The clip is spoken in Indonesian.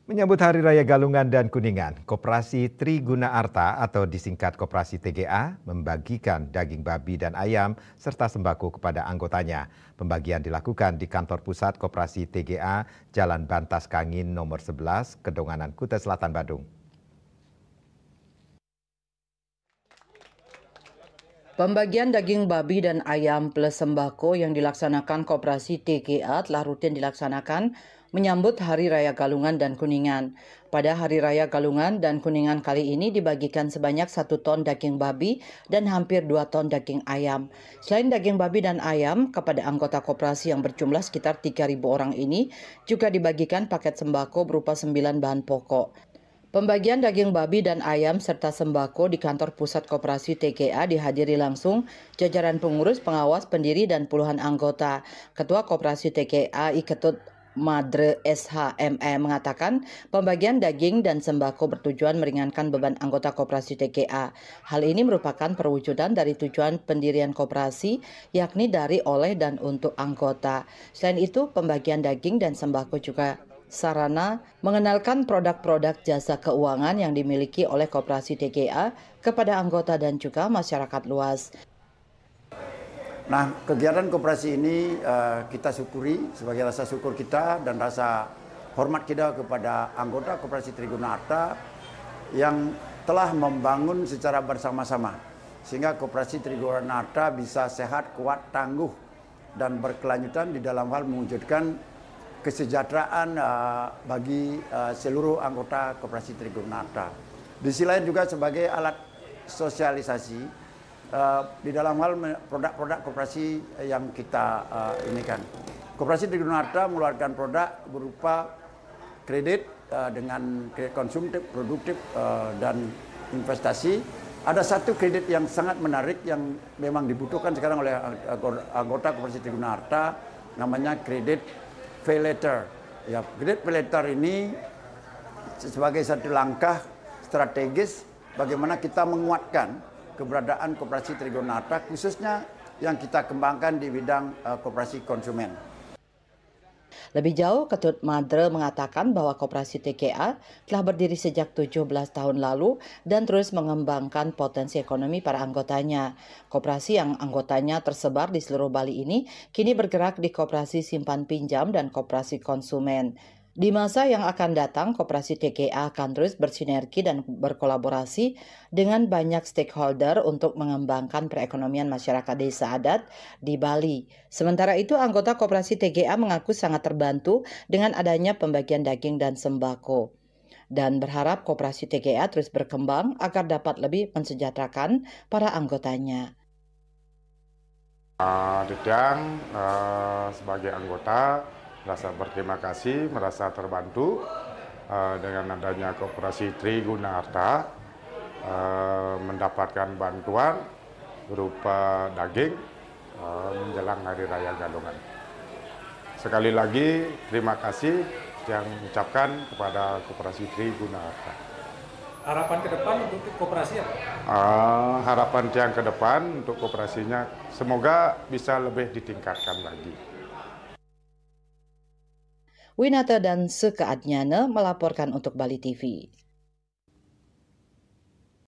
Menyambut Hari Raya Galungan dan Kuningan, Koperasi Triguna Arta atau disingkat Koperasi TGA membagikan daging babi dan ayam serta sembako kepada anggotanya. Pembagian dilakukan di kantor pusat Koperasi TGA Jalan Bantas Kangin nomor 11, Kedonganan, Kutai Selatan, Badung. Pembagian daging babi dan ayam plus sembako yang dilaksanakan Koperasi TGA telah rutin dilaksanakan menyambut Hari Raya Galungan dan Kuningan. Pada Hari Raya Galungan dan Kuningan kali ini dibagikan sebanyak 1 ton daging babi dan hampir 2 ton daging ayam. Selain daging babi dan ayam, kepada anggota koperasi yang berjumlah sekitar 3.000 orang ini juga dibagikan paket sembako berupa 9 bahan pokok. Pembagian daging babi dan ayam serta sembako di kantor pusat Koperasi TGA dihadiri langsung jajaran pengurus, pengawas, pendiri, dan puluhan anggota. Ketua Koperasi TGA Iketut Madre SHME mengatakan pembagian daging dan sembako bertujuan meringankan beban anggota Koperasi TGA. Hal ini merupakan perwujudan dari tujuan pendirian koperasi, yakni dari, oleh, dan untuk anggota. Selain itu, pembagian daging dan sembako juga sarana mengenalkan produk-produk jasa keuangan yang dimiliki oleh Koperasi TGA kepada anggota dan juga masyarakat luas. Nah, kegiatan koperasi ini kita syukuri sebagai rasa syukur kita dan rasa hormat kita kepada anggota Koperasi Triguna Arta yang telah membangun secara bersama-sama sehingga Koperasi Triguna Arta bisa sehat, kuat, tangguh dan berkelanjutan di dalam hal mewujudkan kesejahteraan bagi seluruh anggota Koperasi Triguna Arta. Di sisi lain juga sebagai alat sosialisasi di dalam hal produk-produk koperasi yang kita inikan. Koperasi Triguna Arta mengeluarkan produk berupa kredit dengan kredit konsumtif, produktif dan investasi. Ada satu kredit yang sangat menarik yang memang dibutuhkan sekarang oleh anggota Koperasi Triguna Arta, namanya kredit pay later. Ya, kredit pay later ini sebagai satu langkah strategis bagaimana kita menguatkan keberadaan Koperasi Triguna Arta, khususnya yang kita kembangkan di bidang koperasi konsumen. Lebih jauh, Ketut Madre mengatakan bahwa Koperasi TGA telah berdiri sejak 17 tahun lalu dan terus mengembangkan potensi ekonomi para anggotanya. Koperasi yang anggotanya tersebar di seluruh Bali ini kini bergerak di koperasi simpan pinjam dan koperasi konsumen. Di masa yang akan datang, Koperasi TGA akan terus bersinergi dan berkolaborasi dengan banyak stakeholder untuk mengembangkan perekonomian masyarakat desa adat di Bali. Sementara itu, anggota Koperasi TGA mengaku sangat terbantu dengan adanya pembagian daging dan sembako dan berharap Koperasi TGA terus berkembang agar dapat lebih mensejahterakan para anggotanya. Didang sebagai anggota merasa berterima kasih, merasa terbantu dengan adanya Koperasi Triguna Arta mendapatkan bantuan berupa daging menjelang Hari Raya Galungan. Sekali lagi terima kasih yang ucapkan kepada Koperasi Triguna Arta. Harapan ke depan untuk koperasi apa? Harapan yang ke depan untuk koperasinya semoga bisa lebih ditingkatkan lagi. Winata dan Seke Adnyana melaporkan untuk Bali TV.